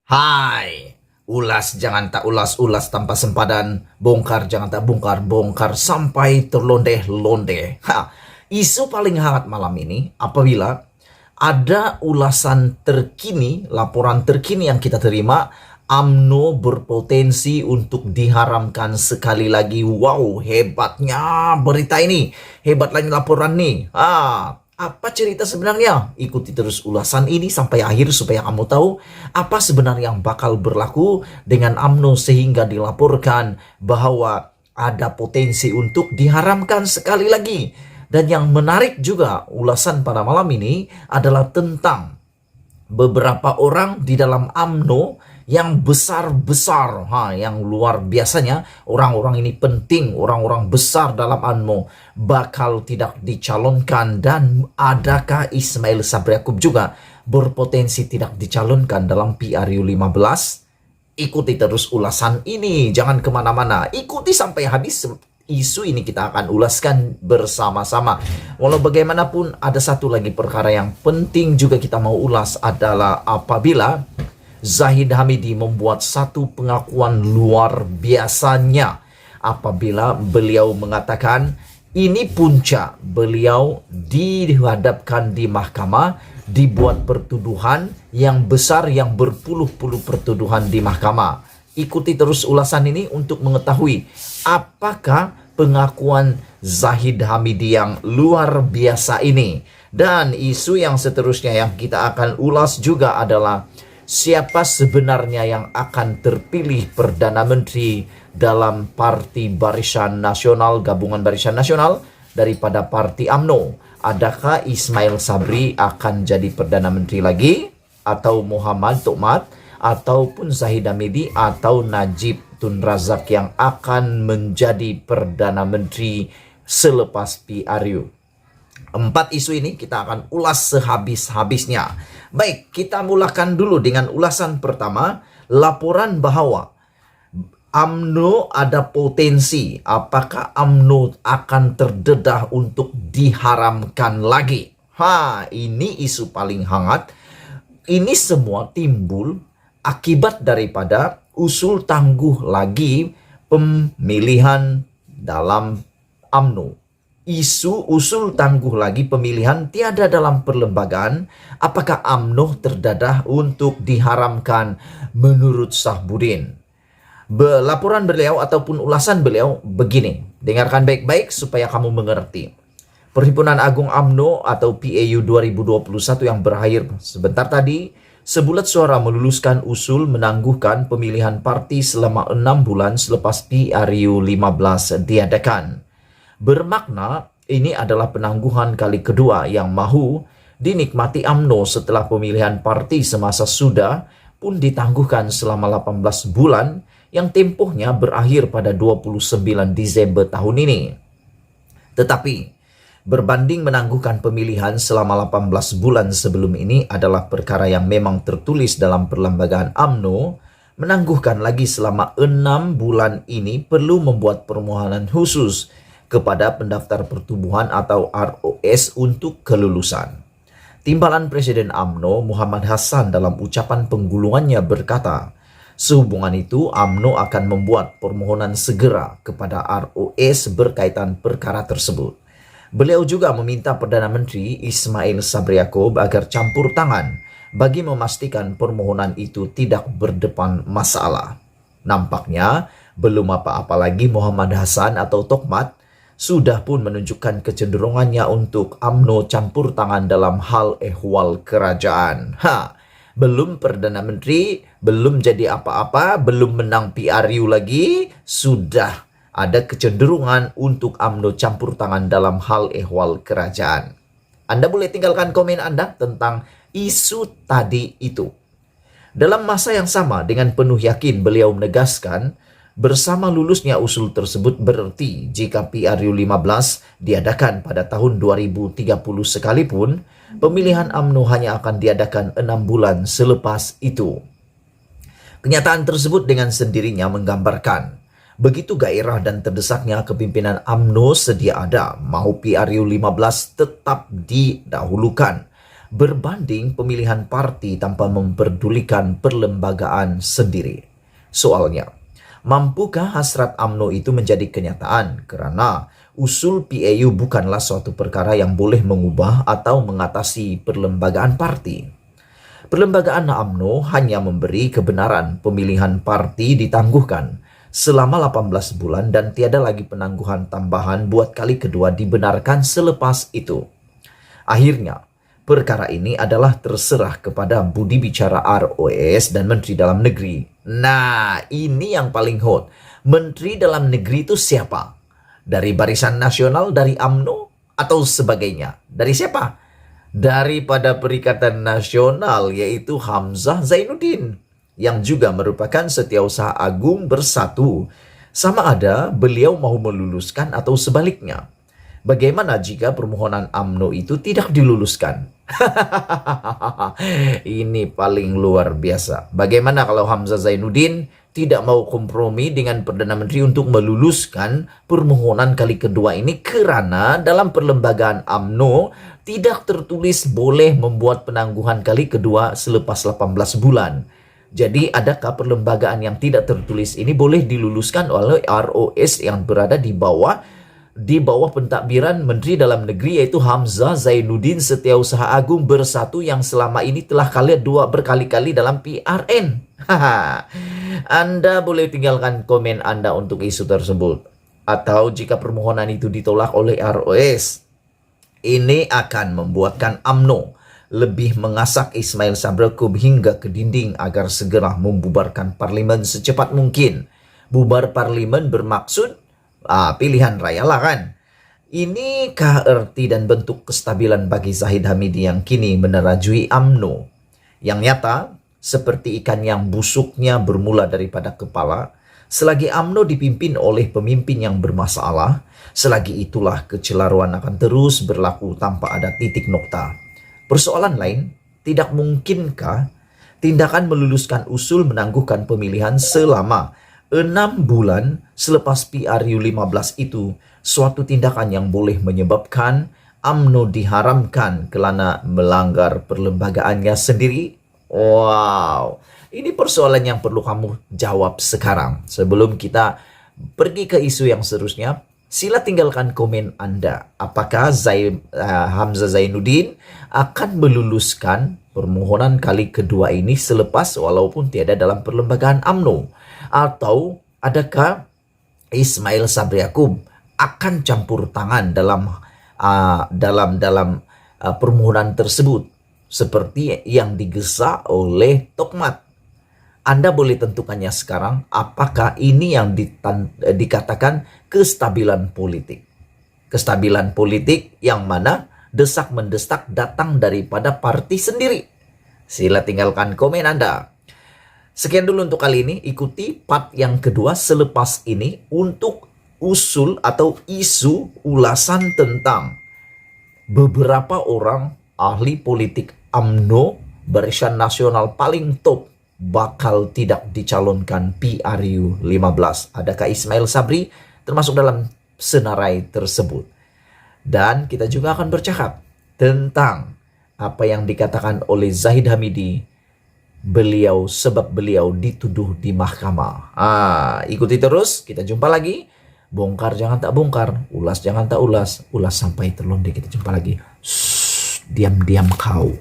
Hai, ulas jangan tak ulas, ulas tanpa sempadan, bongkar jangan tak bongkar, bongkar sampai terlondeh-londeh. Isu paling hangat malam ini apabila ada ulasan terkini, laporan terkini yang kita terima, UMNO berpotensi untuk diharamkan sekali lagi. Wow, hebatnya berita ini, hebatlah laporan nih. Apa cerita sebenarnya? Ikuti terus ulasan ini sampai akhir supaya kamu tahu apa sebenarnya yang bakal berlaku dengan UMNO sehingga dilaporkan bahwa ada potensi untuk diharamkan sekali lagi. Dan yang menarik juga ulasan pada malam ini adalah tentang beberapa orang di dalam UMNO yang besar-besar, yang luar biasanya orang-orang ini penting, orang-orang besar dalam UMNO bakal tidak dicalonkan. Dan adakah Ismail Sabri Yaakob juga berpotensi tidak dicalonkan dalam PRU 15? Ikuti terus ulasan ini, jangan kemana-mana, ikuti sampai habis. Isu ini kita akan ulaskan bersama-sama. Walau bagaimanapun ada satu lagi perkara yang penting juga kita mau ulas adalah apabila Zahid Hamidi membuat satu pengakuan luar biasanya apabila beliau mengatakan ini puncak beliau dihadapkan di mahkamah, dibuat pertuduhan yang besar, yang berpuluh-puluh pertuduhan di mahkamah. Ikuti terus ulasan ini untuk mengetahui apakah pengakuan Zahid Hamidi yang luar biasa ini. Dan isu yang seterusnya yang kita akan ulas juga adalah siapa sebenarnya yang akan terpilih Perdana Menteri dalam Parti Barisan Nasional, gabungan Barisan Nasional daripada Parti UMNO. Adakah Ismail Sabri akan jadi Perdana Menteri lagi, atau Muhammad Tohmat, ataupun Zahid Hamidi, atau Najib Tun Razak yang akan menjadi Perdana Menteri selepas PRU? 4 isu ini kita akan ulas sehabis-habisnya. Baik, kita mulakan dulu dengan ulasan pertama, laporan bahwa UMNO ada potensi. Apakah UMNO akan terdedah untuk diharamkan lagi? Ini isu paling hangat. Ini semua timbul akibat daripada usul tangguh lagi pemilihan dalam UMNO. Isu usul tangguh lagi pemilihan tiada dalam perlembagaan. Apakah UMNO terdedah untuk diharamkan menurut Sahbudin? Laporan beliau ataupun ulasan beliau begini. Dengarkan baik-baik supaya kamu mengerti. Perhimpunan Agung UMNO atau PAU 2021 yang berakhir sebentar tadi, sebulat suara meluluskan usul menangguhkan pemilihan parti selama 6 bulan selepas PRU 15 diadakan. Bermakna ini adalah penangguhan kali kedua yang mahu dinikmati UMNO setelah pemilihan parti semasa sudah pun ditangguhkan selama 18 bulan yang tempohnya berakhir pada 29 Desember tahun ini. Tetapi berbanding menangguhkan pemilihan selama 18 bulan sebelum ini adalah perkara yang memang tertulis dalam perlembagaan UMNO, menangguhkan lagi selama 6 bulan ini perlu membuat permohonan khusus kepada pendaftar pertubuhan atau ROS untuk kelulusan. Timbalan Presiden UMNO Muhammad Hasan dalam ucapan penggulungannya berkata, sehubungan itu UMNO akan membuat permohonan segera kepada ROS berkaitan perkara tersebut. Beliau juga meminta Perdana Menteri Ismail Sabri Yaakob agar campur tangan bagi memastikan permohonan itu tidak berdepan masalah. Nampaknya belum apa-apa lagi Muhammad Hasan atau Tohmat sudah pun menunjukkan kecenderungannya untuk UMNO campur tangan dalam hal ehwal kerajaan. Belum Perdana Menteri, belum jadi apa-apa, belum menang PRU lagi, sudah ada kecenderungan untuk UMNO campur tangan dalam hal ehwal kerajaan. Anda boleh tinggalkan komen Anda tentang isu tadi itu. Dalam masa yang sama, dengan penuh yakin beliau menegaskan, bersama lulusnya usul tersebut berarti jika PRU 15 diadakan pada tahun 2030 sekalipun, pemilihan UMNO hanya akan diadakan 6 bulan selepas itu. Kenyataan tersebut dengan sendirinya menggambarkan begitu gairah dan terdesaknya kepimpinan UMNO sedia ada, mau PRU 15 tetap didahulukan. berbanding pemilihan parti tanpa memperdulikan perlembagaan sendiri. Soalnya, mampukah hasrat UMNO itu menjadi kenyataan? Karena usul PAU bukanlah suatu perkara yang boleh mengubah atau mengatasi perlembagaan parti. Perlembagaan UMNO hanya memberi kebenaran pemilihan parti ditangguhkan selama 18 bulan dan tiada lagi penangguhan tambahan buat kali kedua dibenarkan selepas itu. Akhirnya, perkara ini adalah terserah kepada budi bicara ROS dan Menteri Dalam Negeri. Nah, ini yang paling hot. Menteri Dalam Negeri itu siapa? Dari Barisan Nasional, dari UMNO, atau sebagainya? Dari siapa? Daripada Perikatan Nasional, yaitu Hamzah Zainuddin, yang juga merupakan Setiausaha Agung Bersatu. Sama ada beliau mau meluluskan atau sebaliknya. Bagaimana jika permohonan UMNO itu tidak diluluskan? Ini paling luar biasa. Bagaimana kalau Hamzah Zainuddin tidak mau kompromi dengan Perdana Menteri untuk meluluskan permohonan kali kedua ini karena dalam perlembagaan UMNO tidak tertulis boleh membuat penangguhan kali kedua selepas 18 bulan. Jadi adakah perlembagaan yang tidak tertulis ini boleh diluluskan oleh ROS yang berada di bawah pentadbiran Menteri Dalam Negeri, yaitu Hamzah Zainuddin Setiausaha Agung Bersatu yang selama ini telah berkali-kali dalam PRN. Anda boleh tinggalkan komen Anda untuk isu tersebut. Atau jika permohonan itu ditolak oleh ROS, ini akan membuatkan UMNO lebih mengasak Ismail Sabri Yaakob hingga ke dinding agar segera membubarkan parlimen secepat mungkin. Bubar parlimen bermaksud pilihan raya lah kan. Inikah arti dan bentuk kestabilan bagi Zahid Hamidi yang kini menerajui UMNO? Yang nyata, seperti ikan yang busuknya bermula daripada kepala, selagi UMNO dipimpin oleh pemimpin yang bermasalah, selagi itulah kecelaruan akan terus berlaku tanpa ada titik nokta. Persoalan lain, tidak mungkinkah tindakan meluluskan usul menangguhkan pemilihan selama 6 bulan selepas PRU 15 itu suatu tindakan yang boleh menyebabkan UMNO diharamkan kerana melanggar perlembagaannya sendiri? Wow, ini persoalan yang perlu kamu jawab sekarang. Sebelum kita pergi ke isu yang seterusnya, sila tinggalkan komen Anda. Apakah Hamzah Zainuddin akan meluluskan permohonan kali kedua ini selepas walaupun tiada dalam perlembagaan UMNO? Atau adakah Ismail Sabri Yaakob akan campur tangan dalam permohonan tersebut seperti yang digesa oleh Tokmat? Anda boleh tentukannya sekarang apakah ini yang dikatakan kestabilan politik. Kestabilan politik yang mana desak-mendesak datang daripada parti sendiri. Sila tinggalkan komen Anda. Sekian dulu untuk kali ini. Ikuti part yang kedua selepas ini untuk usul atau isu ulasan tentang beberapa orang ahli politik UMNO Barisan Nasional paling top bakal tidak dicalonkan PRU 15. Adakah Ismail Sabri termasuk dalam senarai tersebut? Dan kita juga akan bercakap tentang apa yang dikatakan oleh Zahid Hamidi, sebab beliau dituduh di mahkamah. Ikuti terus, kita jumpa lagi. Bongkar jangan tak bongkar, ulas jangan tak ulas, ulas sampai terlonde. Kita jumpa lagi. Shh, diam-diam kau.